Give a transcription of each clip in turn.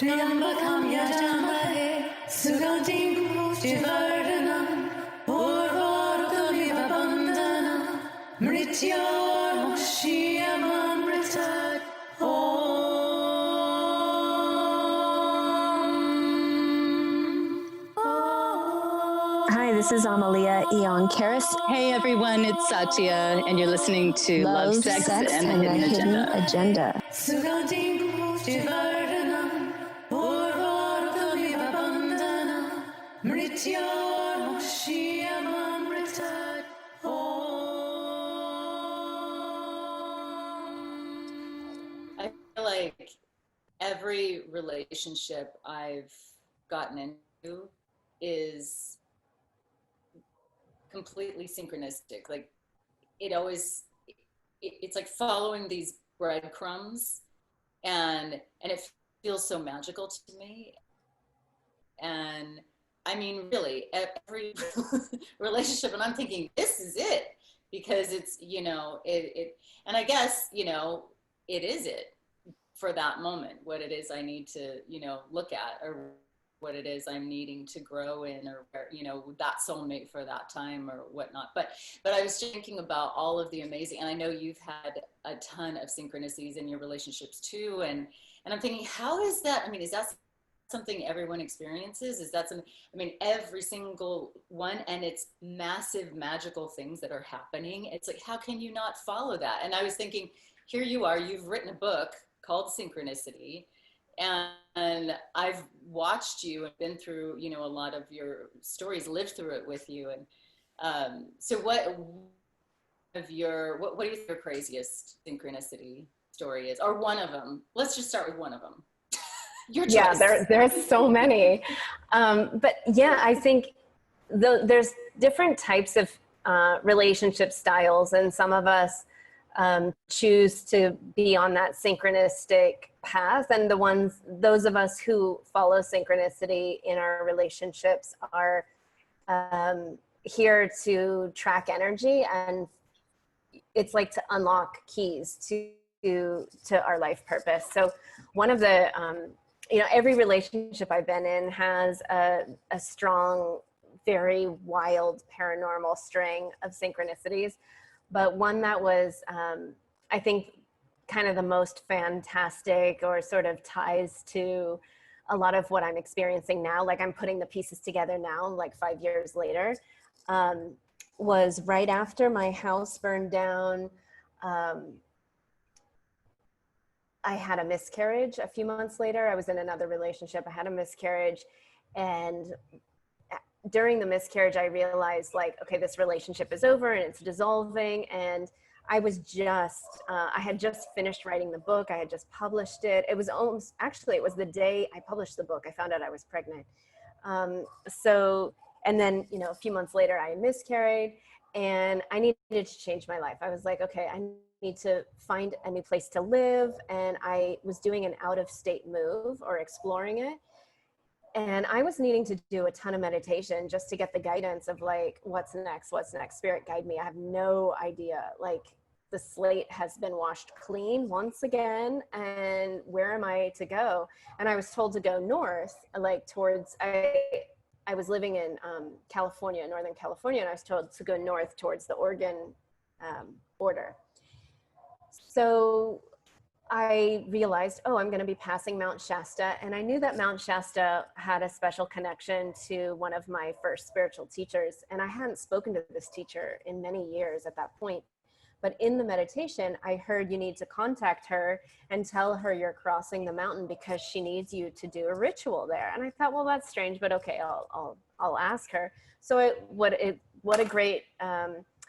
त्र्यम्बकं यजामहे सुगन्धिं पुष्टिवर्धनम् उर्वारुकमिव बन्धनम् मृत्योर्मुक्षीयमामृतात् Hi, this is Amelia Eon Karis. Hey everyone, it's Satya, and you're listening to Love, Sex, and the Hidden Agenda. I feel like every relationship I've gotten into is completely synchronistic. Like it's like following these breadcrumbs, and it feels so magical to me. And I mean, really, every relationship, and I'm thinking, this is it, because it's, and I guess, it is it for that moment, what it is I need to, look at, or what it is I'm needing to grow in, or, that soulmate for that time or whatnot. But I was thinking about all of the amazing, and I know you've had a ton of synchronicities in your relationships too. And I'm thinking, how is that? I mean, is that something everyone experiences? Is that something, I mean, every single one, and it's massive magical things that are happening. It's like, how can you not follow that? And I was thinking, here you are, you've written a book called Synchronicity, and I've watched you and been through, a lot of your stories, lived through it with you. And so what do you think your craziest synchronicity story is, or one of them? Let's just start with one of them. Your choice. Yeah, there's so many. But yeah, I think there's different types of relationship styles, and some of us choose to be on that synchronistic path, and those of us who follow synchronicity in our relationships are here to track energy, and it's like to unlock keys to our life purpose. So one of the every relationship I've been in has a strong, very wild paranormal string of synchronicities. But one that was, I think, kind of the most fantastic, or sort of ties to a lot of what I'm experiencing now, like I'm putting the pieces together now, like 5 years later, was right after my house burned down. I had a miscarriage a few months later. I was in another relationship. I had a miscarriage, and during the miscarriage, I realized, like, okay, this relationship is over and it's dissolving. And I was I had just finished writing the book. I had just published it. It was it was the day I published the book, I found out I was pregnant. And then, a few months later, I miscarried, and I needed to change my life. I was like, okay, I need to find a new place to live. And I was doing an out-of-state move, or exploring it. And I was needing to do a ton of meditation just to get the guidance of, like, what's next? Spirit, guide me. I have no idea. Like, the slate has been washed clean once again, and where am I to go? And I was told to go north, like towards, I was living in California, Northern California, and I was told to go north towards the Oregon border. So I realized, I'm going to be passing Mount Shasta. And I knew that Mount Shasta had a special connection to one of my first spiritual teachers. And I hadn't spoken to this teacher in many years at that point. But in the meditation, I heard, you need to contact her and tell her you're crossing the mountain because she needs you to do a ritual there. And I thought, well, that's strange, but okay, I'll ask her. So what a great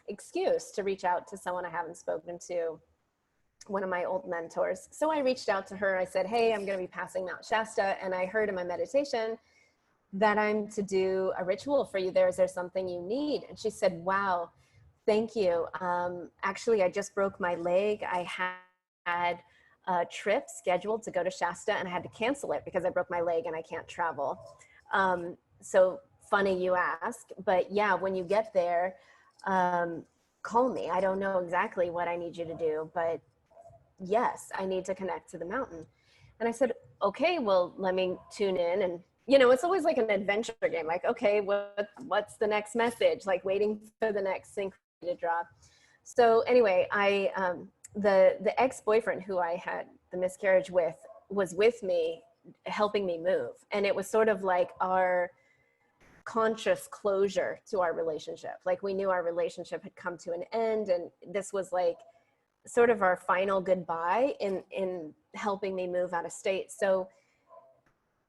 excuse to reach out to someone I haven't spoken to, one of my old mentors. So I reached out to her. I said, hey, I'm going to be passing Mount Shasta, and I heard in my meditation that I'm to do a ritual for you there. Is there something you need? And she said, wow, thank you. Actually, I just broke my leg. I had a trip scheduled to go to Shasta, and I had to cancel it because I broke my leg and I can't travel. So funny you ask, but yeah, when you get there, call me. I don't know exactly what I need you to do, but yes, I need to connect to the mountain. And I said, okay, well, let me tune in. And, you know, it's always like an adventure game. Like, okay, what's the next message? Like waiting for the next sync to drop. So anyway, the ex-boyfriend who I had the miscarriage with was with me, helping me move. And it was sort of like our conscious closure to our relationship. Like we knew our relationship had come to an end, and this was like sort of our final goodbye in helping me move out of state. So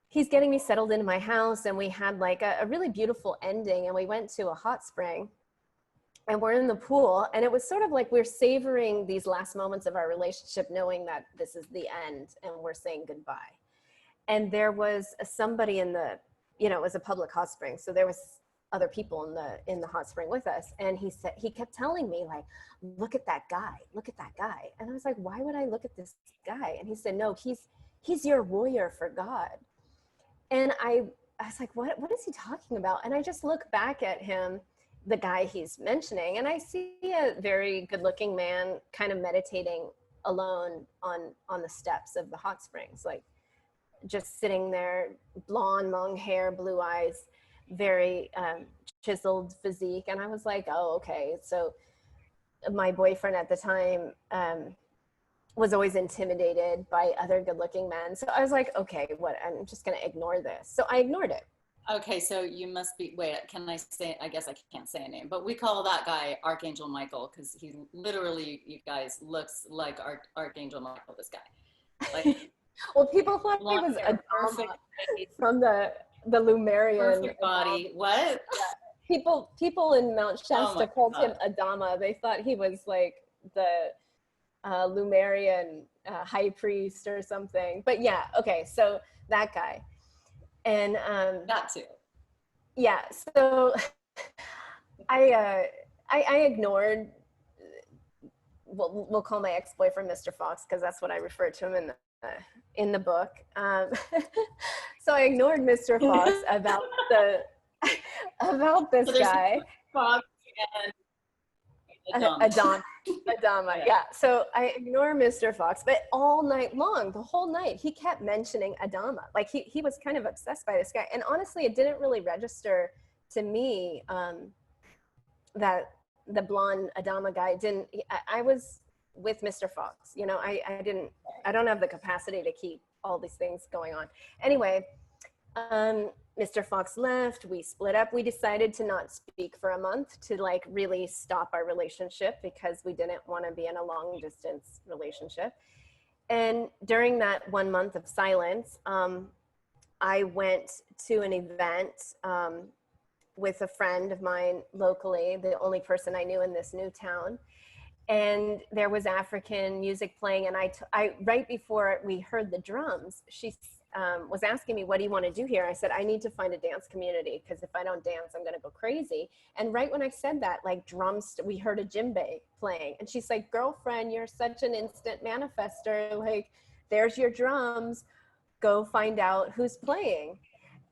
he's getting me settled into my house, and we had like a really beautiful ending, and we went to a hot spring and we're in the pool, and it was sort of like we're savoring these last moments of our relationship, knowing that this is the end and we're saying goodbye. And there was somebody in the, you know, it was a public hot spring, so there was other people in the hot spring with us. And he kept telling me, like, look at that guy, look at that guy. And I was like, why would I look at this guy? And he said, no, he's your warrior for God. And I was like, what is he talking about? And I just look back at him, the guy he's mentioning, and I see a very good looking man kind of meditating alone on the steps of the hot springs, like just sitting there, blonde, long hair, blue eyes, very chiseled physique. And I was like, oh, okay. So my boyfriend at the time was always intimidated by other good looking men. So I was like, okay, what? I'm just going to ignore this. So I ignored it. Okay, so you must be, wait, can I say, I guess I can't say a name, but we call that guy Archangel Michael, because he literally, you guys, looks like Archangel Michael, this guy. Like, well, people thought he was a perfect from the Lumerian. Perfect body, what? Yeah. People in Mount Shasta called him Adama. They thought he was like the Lumerian high priest or something. But yeah, okay, so that guy. And that too. Yeah, so I ignored. We'll call my ex-boyfriend Mr. Fox, because that's what I refer to him in the book. So I ignored Mr. Fox about this guy. Fox and Adama, yeah. So I ignore Mr. Fox, but all night long, the whole night, he kept mentioning Adama. Like he was kind of obsessed by this guy. And honestly, it didn't really register to me that the blonde Adama guy didn't, I was with Mr. Fox, you know, I don't have the capacity to keep all these things going on. Anyway, Mr. Fox left, we split up. We decided to not speak for a month to like really stop our relationship, because we didn't want to be in a long distance relationship. And during that 1 month of silence, I went to an event with a friend of mine locally, the only person I knew in this new town. And there was African music playing, and I right before we heard the drums, she was asking me, what do you want to do here? I said, I need to find a dance community, because if I don't dance, I'm going to go crazy. And right when I said that, like drums, we heard a djembe playing, and she's like, girlfriend, you're such an instant manifester. Like, there's your drums. Go find out who's playing.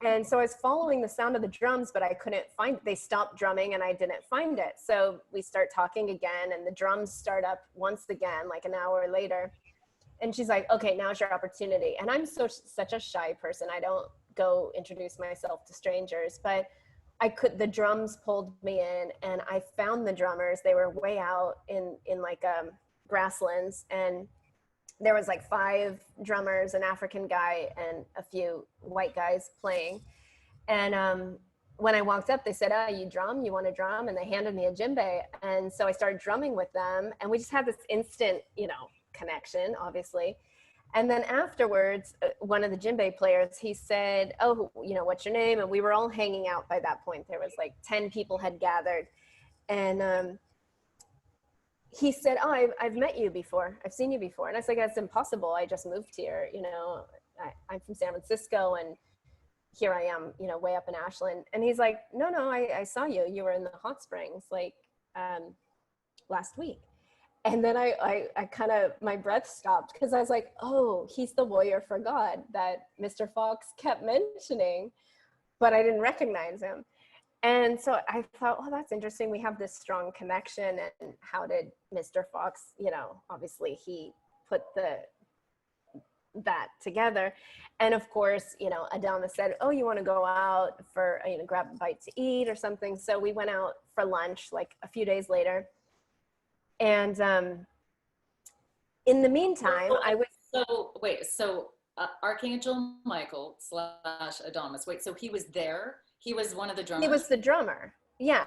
And so I was following the sound of the drums, but I couldn't find it. They stopped drumming and I didn't find it. So we start talking again, and the drums start up once again, like an hour later. And she's like, okay, now's your opportunity. And I'm such a shy person. I don't go introduce myself to strangers, but the drums pulled me in, and I found the drummers. They were way out in like grasslands, and there was like 5 drummers, an African guy, and a few white guys playing. And when I walked up, they said, oh, you drum? You want to drum? And they handed me a djembe. And so I started drumming with them, and we just had this instant, you know, connection, obviously. And then afterwards, one of the djembe players, he said, oh, you know, what's your name? And we were all hanging out by that point. There was like 10 people had gathered. And he said, oh, I've met you before. I've seen you before. And I was like, that's impossible. I just moved here. You know, I'm from San Francisco, and here I am, you know, way up in Ashland. And he's like, no, I saw you. You were in the hot springs like last week. And then I kind of, my breath stopped, because I was like, oh, he's the warrior for God that Mr. Fox kept mentioning, but I didn't recognize him. And so I thought, oh, that's interesting. We have this strong connection. And how did Mr. Fox, you know, obviously he put the that together. And of course, you know, Adama said, oh, you want to go out for, you know, grab a bite to eat or something. So we went out for lunch like a few days later. And in the meantime, I was. So wait, so Archangel Michael slash Adamus. Wait, so he was there? He was one of the drummers? He was the drummer. Yeah.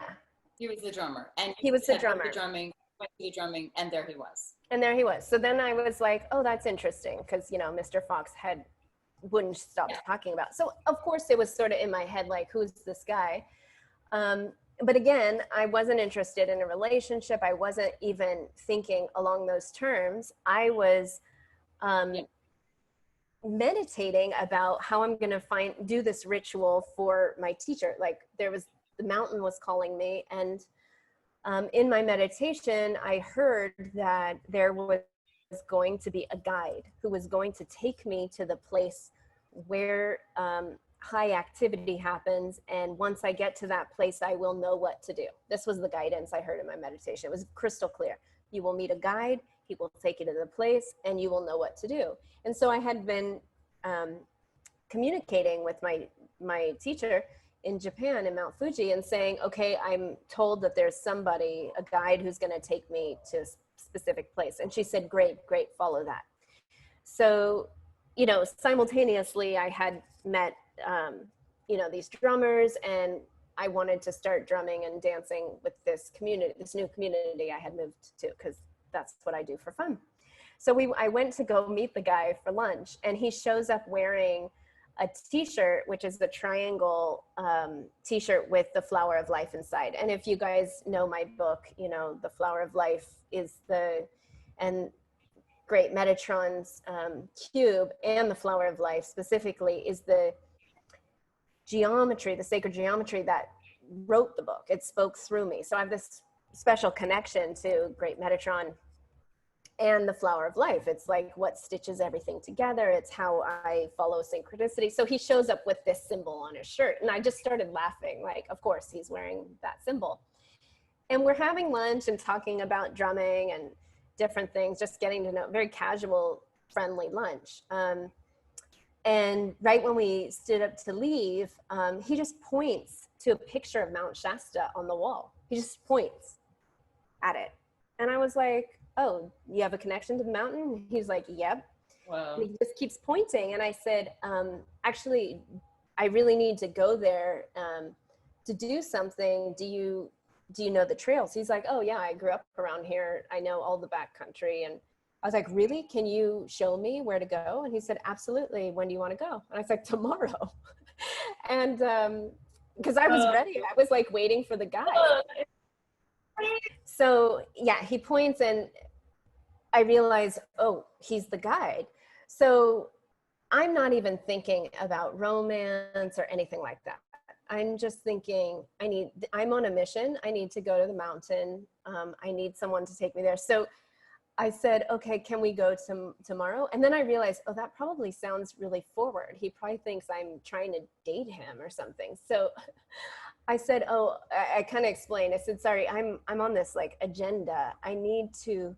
He was the drummer. And he was the drummer. The drumming, went to the drumming, and there he was. And there he was. So then I was like, oh, that's interesting. Because, you know, Mr. Fox wouldn't stop talking about. So of course it was sort of in my head, like, who's this guy? But again, I wasn't interested in a relationship. I wasn't even thinking along those terms. I was meditating about how I'm going to do this ritual for my teacher. Like the mountain was calling me. And in my meditation, I heard that there was going to be a guide who was going to take me to the place where high activity happens. And once I get to that place, I will know what to do. This was the guidance I heard in my meditation. It was crystal clear. You will meet a guide, he will take you to the place, and you will know what to do. And so I had been communicating with my teacher in Japan, in Mount Fuji, and saying, okay, I'm told that there's somebody, a guide who's gonna take me to a specific place. And she said, great, follow that. So, you know, simultaneously I had met, you know, these drummers, and I wanted to start drumming and dancing with this community, this new community I had moved to, because that's what I do for fun. So I went to go meet the guy for lunch, and he shows up wearing a t-shirt, which is the triangle t-shirt with the flower of life inside. And if you guys know my book, you know, the flower of life is and great Metatron's cube, and the flower of life specifically is the geometry, the sacred geometry that wrote the book. It spoke through me. So I have this special connection to great Metatron and the flower of life. It's like what stitches everything together. It's how I follow synchronicity. So he shows up with this symbol on his shirt, and I just started laughing, like, of course he's wearing that symbol. And we're having lunch and talking about drumming and different things, just getting to know, very casual, friendly lunch. And right when we stood up to leave, he just points to a picture of Mount Shasta on the wall. He just points at it. And I was like, oh, you have a connection to the mountain? He's like, yep. Wow. And he just keeps pointing. And I said, actually, I really need to go there to do something. Do you know the trails? He's like, oh yeah, I grew up around here. I know all the backcountry. And I was like, really? Can you show me where to go? And he said, absolutely. When do you want to go? And I was like, tomorrow. And because I was ready. I was like waiting for the guy. So yeah, he points, and I realize, oh, he's the guide. So I'm not even thinking about romance or anything like that. I'm just thinking, I'm on a mission. I need to go to the mountain. I need someone to take me there. So I said, okay, can we go tomorrow? And then I realized, oh, that probably sounds really forward. He probably thinks I'm trying to date him or something. So I said, oh, I kind of explained. I said, sorry, I'm on this like agenda. I need to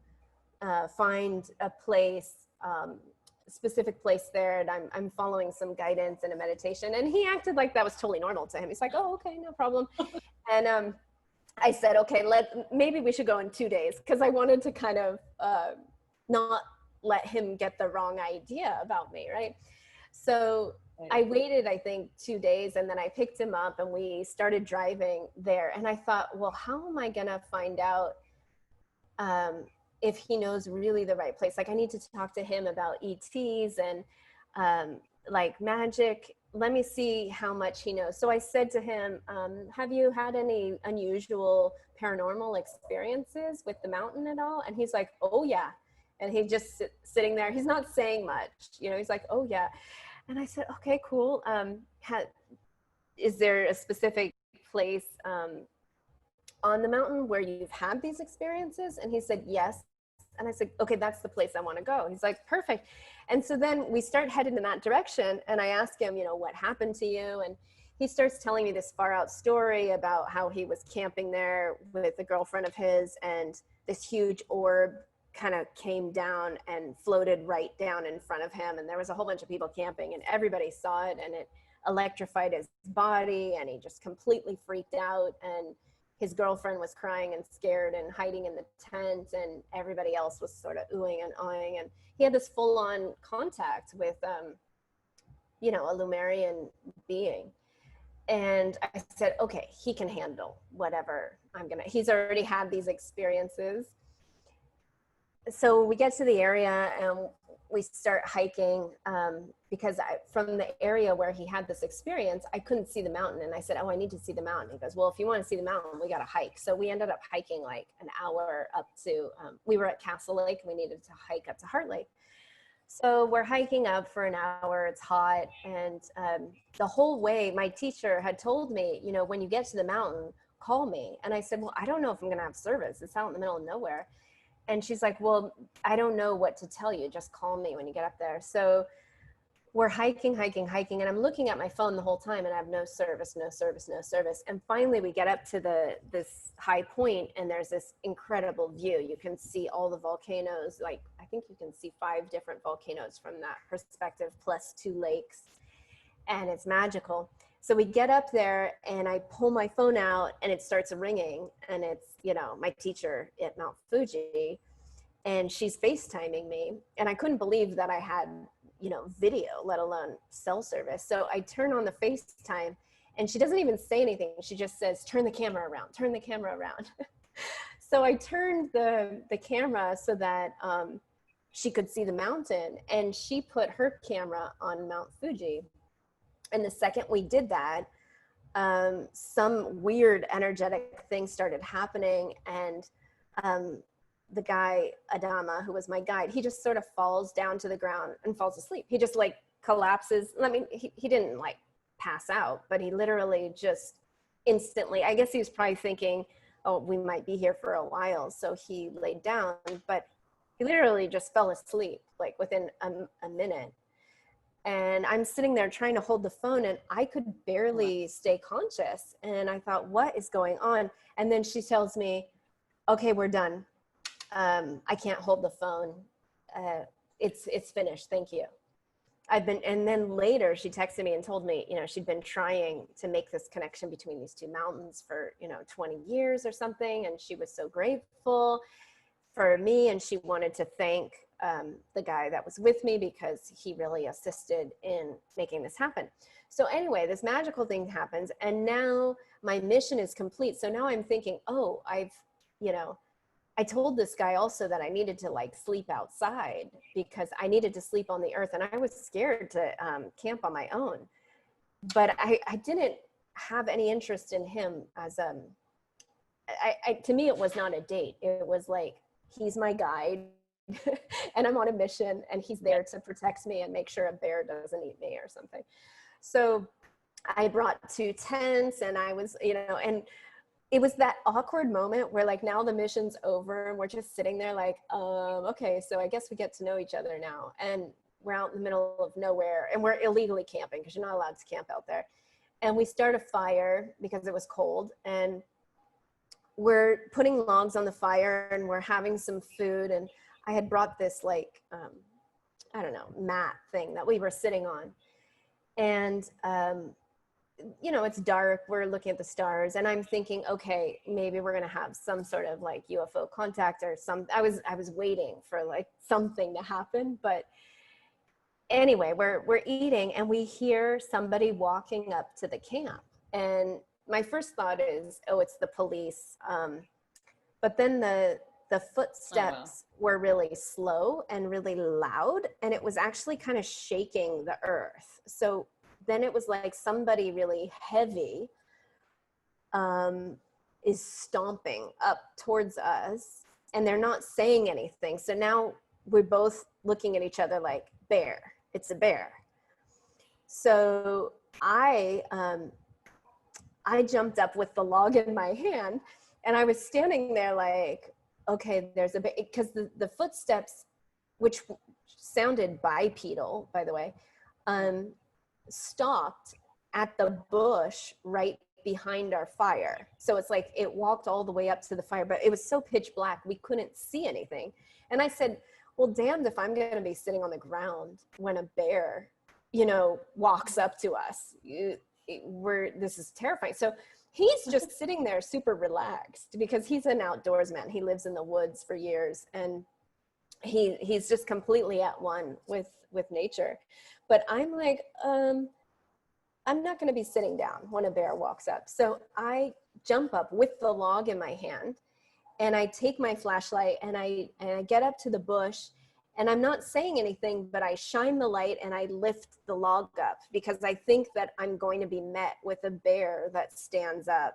find a place, specific place there, and I'm following some guidance and a meditation. And he acted like that was totally normal to him. He's like, oh, okay, no problem. And I said, okay, maybe we should go in 2 days, because I wanted to kind of not let him get the wrong idea about me, right? So I waited, I think, 2 days, and then I picked him up and we started driving there. And I thought, well, how am I gonna find out if he knows really the right place? Like, I need to talk to him about ETs and like magic. Let me see how much he knows. So I said to him, have you had any unusual paranormal experiences with the mountain at all? And he's like, oh yeah. And he just sitting there, he's not saying much, you know, he's like, oh yeah. And I said, okay, cool. Is there a specific place on the mountain where you've had these experiences? And he said, yes. And I said, okay, that's the place I want to go. He's like, perfect. And so then we start heading in that direction. And I asked him, you know, what happened to you? And he starts telling me this far out story about how he was camping there with a girlfriend of his, and this huge orb kind of came down and floated right down in front of him. And there was a whole bunch of people camping, and everybody saw it, and it electrified his body, and he just completely freaked out. And his girlfriend was crying and scared and hiding in the tent, and everybody else was sort of oohing and awing. And he had this full-on contact with, you know, a Lemurian being. And I said, okay, he can handle whatever he's already had these experiences. So we get to the area and we start hiking, because from the area where he had this experience, I couldn't see the mountain. And I said, oh, I need to see the mountain. He goes, well, if you want to see the mountain, we got to hike. So we ended up hiking like an hour up to, we were at Castle Lake, and we needed to hike up to Heart Lake. So we're hiking up for an hour, it's hot. And the whole way, my teacher had told me, you know, when you get to the mountain, call me. And I said, well, I don't know if I'm going to have service. It's out in the middle of nowhere. And she's like, well, I don't know what to tell you. Just call me when you get up there. So we're hiking. And I'm looking at my phone the whole time, and I have no service. And finally we get up to this high point, and there's this incredible view. You can see all the volcanoes. Like, I think you can see 5 different volcanoes from that perspective, plus 2 lakes. And it's magical. So we get up there, and I pull my phone out, and it starts ringing, and it's, you know, my teacher at Mount Fuji, and she's FaceTiming me. And I couldn't believe that I had, you know, video, let alone cell service. So I turn on the FaceTime, and she doesn't even say anything. She just says, turn the camera around. So I turned the camera so that she could see the mountain, and she put her camera on Mount Fuji. And the second we did that, some weird energetic thing started happening. And the guy, Adama, who was my guide, he just sort of falls down to the ground and falls asleep. He just like collapses. I mean, he didn't like pass out, but he literally just instantly, I guess he was probably thinking, oh, we might be here for a while. So he laid down, but he literally just fell asleep like within a minute. And I'm sitting there trying to hold the phone, and I could barely stay conscious. And I thought, what is going on? And then she tells me, okay, we're done. I can't hold the phone. It's finished. Thank you. And then later she texted me and told me, you know, she'd been trying to make this connection between these 2 mountains for, you know, 20 years or something. And she was so grateful for me. And she wanted to thank the guy that was with me, because he really assisted in making this happen. So anyway, this magical thing happens, and now my mission is complete. So now I'm thinking, oh, you know, I told this guy also that I needed to like sleep outside, because I needed to sleep on the earth, and I was scared to camp on my own. But I didn't have any interest in him as to me, it was not a date. It was like, he's my guide. And I'm on a mission, and he's there to protect me and make sure a bear doesn't eat me or something. So I brought 2 tents, and I was, you know, and it was that awkward moment where like, now the mission's over, and we're just sitting there like, okay, so I guess we get to know each other now. And we're out in the middle of nowhere, and we're illegally camping because you're not allowed to camp out there. And we start a fire because it was cold, and we're putting logs on the fire, and we're having some food. And I had brought this like, I don't know, mat thing that we were sitting on. And, you know, it's dark, we're looking at the stars, and I'm thinking, okay, maybe we're gonna have some sort of like UFO contact or I was waiting for like something to happen. But anyway, we're eating, and we hear somebody walking up to the camp. And my first thought is, oh, it's the police. But then the footsteps were really slow and really loud, and it was actually kind of shaking the earth. So then it was like somebody really heavy is stomping up towards us, and they're not saying anything. So now we're both looking at each other like, bear, it's a bear. So I jumped up with the log in my hand, and I was standing there like, okay, there's a bit, because the footsteps, which sounded bipedal, by the way, stopped at the bush right behind our fire. So it's like it walked all the way up to the fire, but it was so pitch black, we couldn't see anything. And I said, well, damned if I'm going to be sitting on the ground when a bear, you know, walks up to us. This is terrifying. So he's just sitting there super relaxed because he's an outdoorsman. He lives in the woods for years, and he's just completely at one with nature. But I'm like, I'm not going to be sitting down when a bear walks up. So I jump up with the log in my hand, and I take my flashlight, and I get up to the bush, and I'm not saying anything, but I shine the light and I lift the log up because I think that I'm going to be met with a bear that stands up,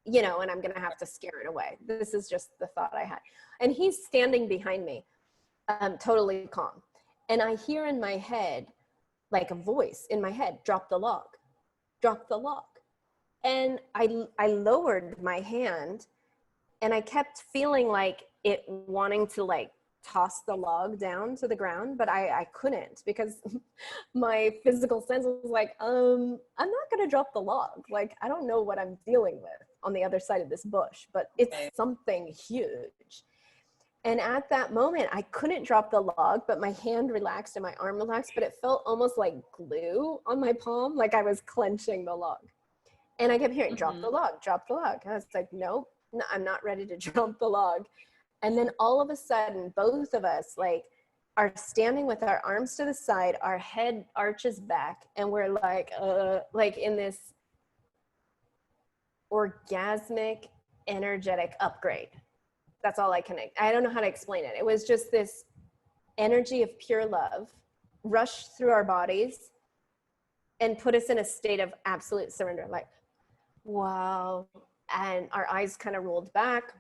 you know, and I'm going to have to scare it away. This is just the thought I had. And he's standing behind me, totally calm. And I hear in my head, like a voice in my head, drop the log, drop the log. And I lowered my hand, and I kept feeling like it wanting to like toss the log down to the ground, but I couldn't because my physical sense was like, I'm not going to drop the log. Like, I don't know what I'm dealing with on the other side of this bush, but it's something huge. And at that moment, I couldn't drop the log, but my hand relaxed and my arm relaxed, but it felt almost like glue on my palm, like I was clenching the log. And I kept hearing, drop the log, drop the log. And I was like, nope, no, I'm not ready to drop the log. And then all of a sudden, both of us like are standing with our arms to the side, our head arches back, and we're like in this orgasmic, energetic upgrade. That's all I don't know how to explain it. It was just this energy of pure love rushed through our bodies and put us in a state of absolute surrender, like, wow. And our eyes kind of rolled back.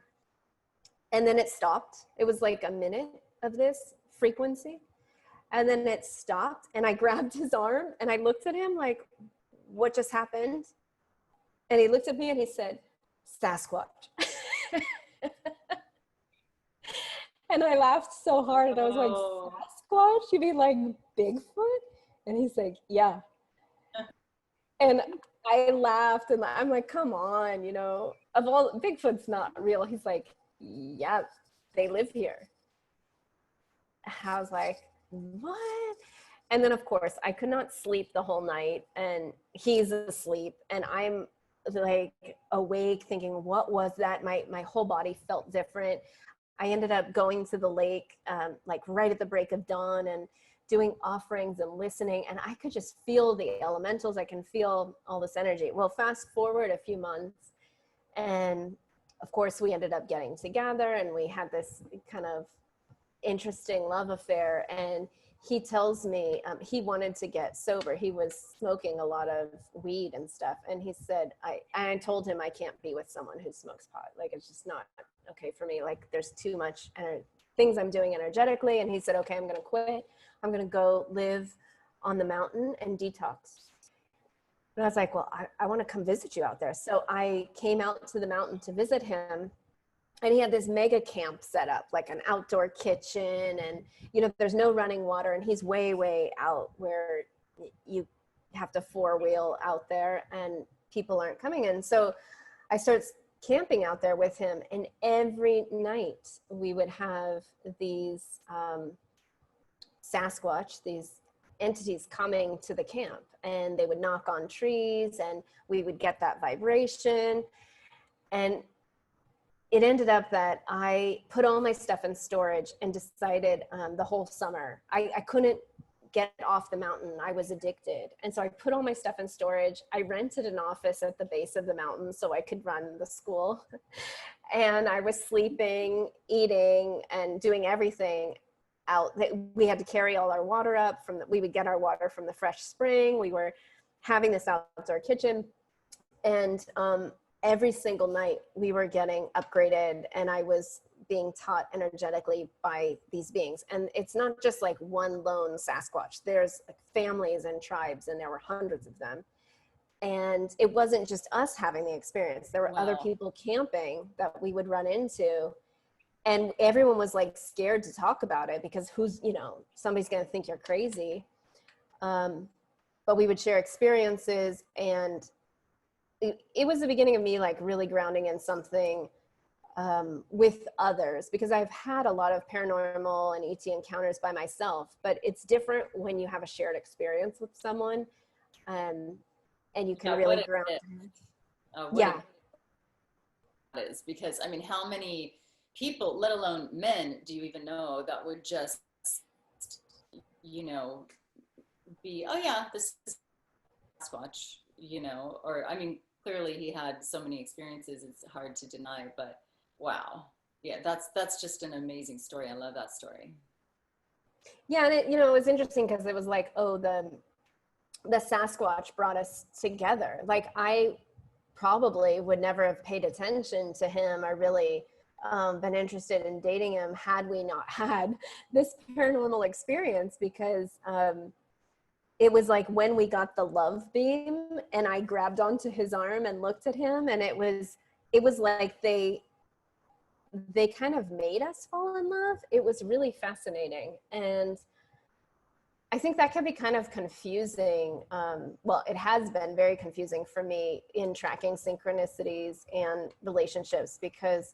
And then it stopped. It was like a minute of this frequency. And then it stopped, and I grabbed his arm and I looked at him like, what just happened? And he looked at me and he said, Sasquatch. And I laughed so hard, and I was like, Sasquatch? You mean like Bigfoot? And he's like, yeah. And I laughed, and I'm like, come on, you know, of all, Bigfoot's not real. He's like, yeah, they live here. I was like, what? And then of course I could not sleep the whole night, and he's asleep, and I'm like awake thinking, what was that? My whole body felt different. I ended up going to the lake like right at the break of dawn and doing offerings and listening, and I could just feel the elementals. I can feel all this energy. Well, fast forward a few months, and of course we ended up getting together, and we had this kind of interesting love affair. And he tells me he wanted to get sober. He was smoking a lot of weed and stuff. And he said, I told him I can't be with someone who smokes pot. Like, it's just not okay for me. Like, there's too much things I'm doing energetically. And he said, okay, I'm going to quit. I'm going to go live on the mountain and detox. But I was like, well, I want to come visit you out there. So I came out to the mountain to visit him. And he had this mega camp set up, like an outdoor kitchen, and, you know, there's no running water, and he's way, way out where you have to four-wheel out there and people aren't coming in. So I started camping out there with him, and every night we would have these Sasquatch, these entities coming to the camp, and they would knock on trees, and we would get that vibration. And it ended up that I put all my stuff in storage and decided the whole summer, I couldn't get off the mountain. I was addicted. And so I put all my stuff in storage. I rented an office at the base of the mountain so I could run the school. And I was sleeping, eating, and doing everything out. We had to carry all our water up we would get our water from the fresh spring. We were having this outdoor kitchen. And every single night we were getting upgraded, and I was being taught energetically by these beings. And it's not just like one lone Sasquatch. There's like families and tribes, and there were hundreds of them. And it wasn't just us having the experience. There were other people camping that we would run into, and everyone was like scared to talk about it because somebody's going to think you're crazy. But we would share experiences, and it was the beginning of me like really grounding in something with others, because I've had a lot of paranormal and ET encounters by myself, but it's different when you have a shared experience with someone, and you can really ground. Yeah. It is, because I mean, how many people, let alone men, do you even know that would just, you know, be, oh yeah, this is Sasquatch, you know, or I mean, clearly he had so many experiences, it's hard to deny, but wow. Yeah, that's just an amazing story. I love that story. Yeah, and it, you know, it was interesting because it was like, oh, the Sasquatch brought us together. Like, I probably would never have paid attention to him or really been interested in dating him had we not had this paranormal experience, because it was like when we got the love beam and I grabbed onto his arm and looked at him, and it was like they kind of made us fall in love. It was really fascinating. And I think that can be kind of confusing. Well, it has been very confusing for me in tracking synchronicities and relationships, because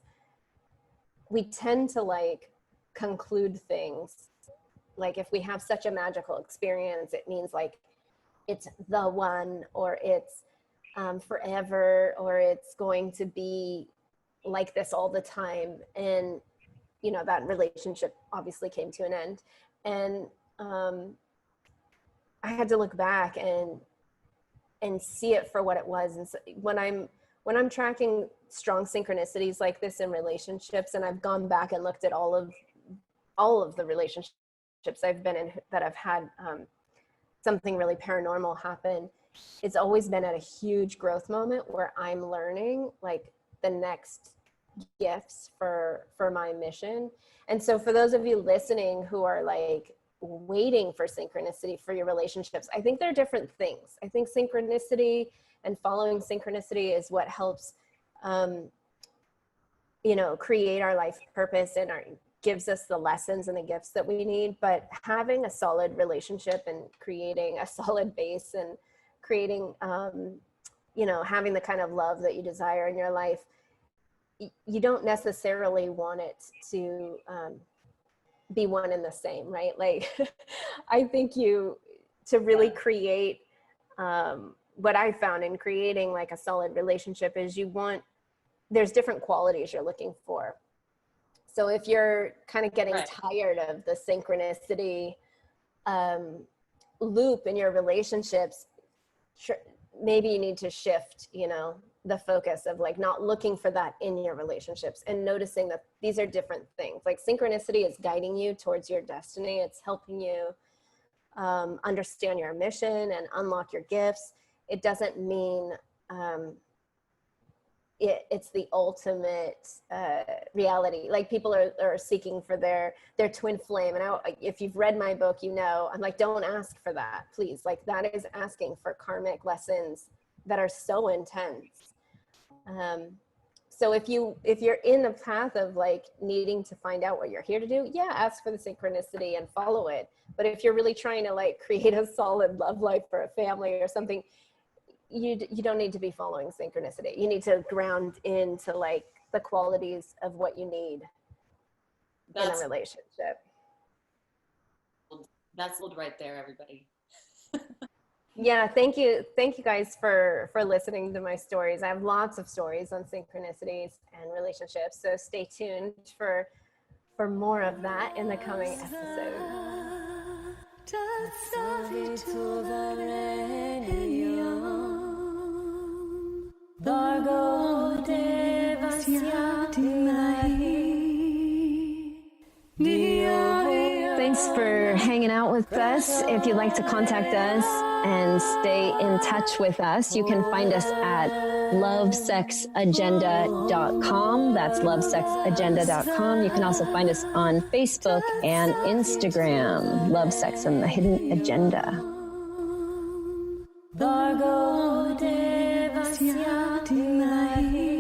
we tend to like conclude things. Like if we have such a magical experience, it means like it's the one, or it's forever, or it's going to be like this all the time. And, you know, that relationship obviously came to an end. And I had to look back and see it for what it was. And so when I'm tracking strong synchronicities like this in relationships, and I've gone back and looked at all of the relationships I've been in that have had something really paranormal happen, it's always been at a huge growth moment where I'm learning like the next gifts for my mission. And so for those of you listening who are like waiting for synchronicity for your relationships, I think they're different things. I think synchronicity and following synchronicity is what helps you know, create our life purpose and gives us the lessons and the gifts that we need. But having a solid relationship and creating a solid base and creating you know, having the kind of love that you desire in your life, you don't necessarily want it to be one and the same, right? Like I think to really create what I found in creating like a solid relationship is there's different qualities you're looking for. So if you're kind of getting tired of the synchronicity loop in your relationships, maybe you need to shift, you know, the focus of like not looking for that in your relationships and noticing that these are different things. Like synchronicity is guiding you towards your destiny. It's helping you understand your mission and unlock your gifts. It doesn't mean it's the ultimate reality. Like people are seeking for their twin flame. And if you've read my book, you know, I'm like, don't ask for that, please. Like that is asking for karmic lessons that are so intense. So if you're in the path of like needing to find out what you're here to do, yeah, ask for the synchronicity and follow it. But if you're really trying to like create a solid love life for a family or something, you don't need to be following synchronicity. You need to ground into like the qualities of what you need in a relationship. That's old right there, everybody. Yeah, thank you guys for listening to my stories. I have lots of stories on synchronicities and relationships, so stay tuned for more of that in the coming episode. Thanks for hanging out with us. If you'd like to contact us and stay in touch with us, you can find us at lovesexagenda.com. That's lovesexagenda.com. You can also find us on Facebook and Instagram, Love, Sex, and the Hidden Agenda. Bhargo devasya dhimahi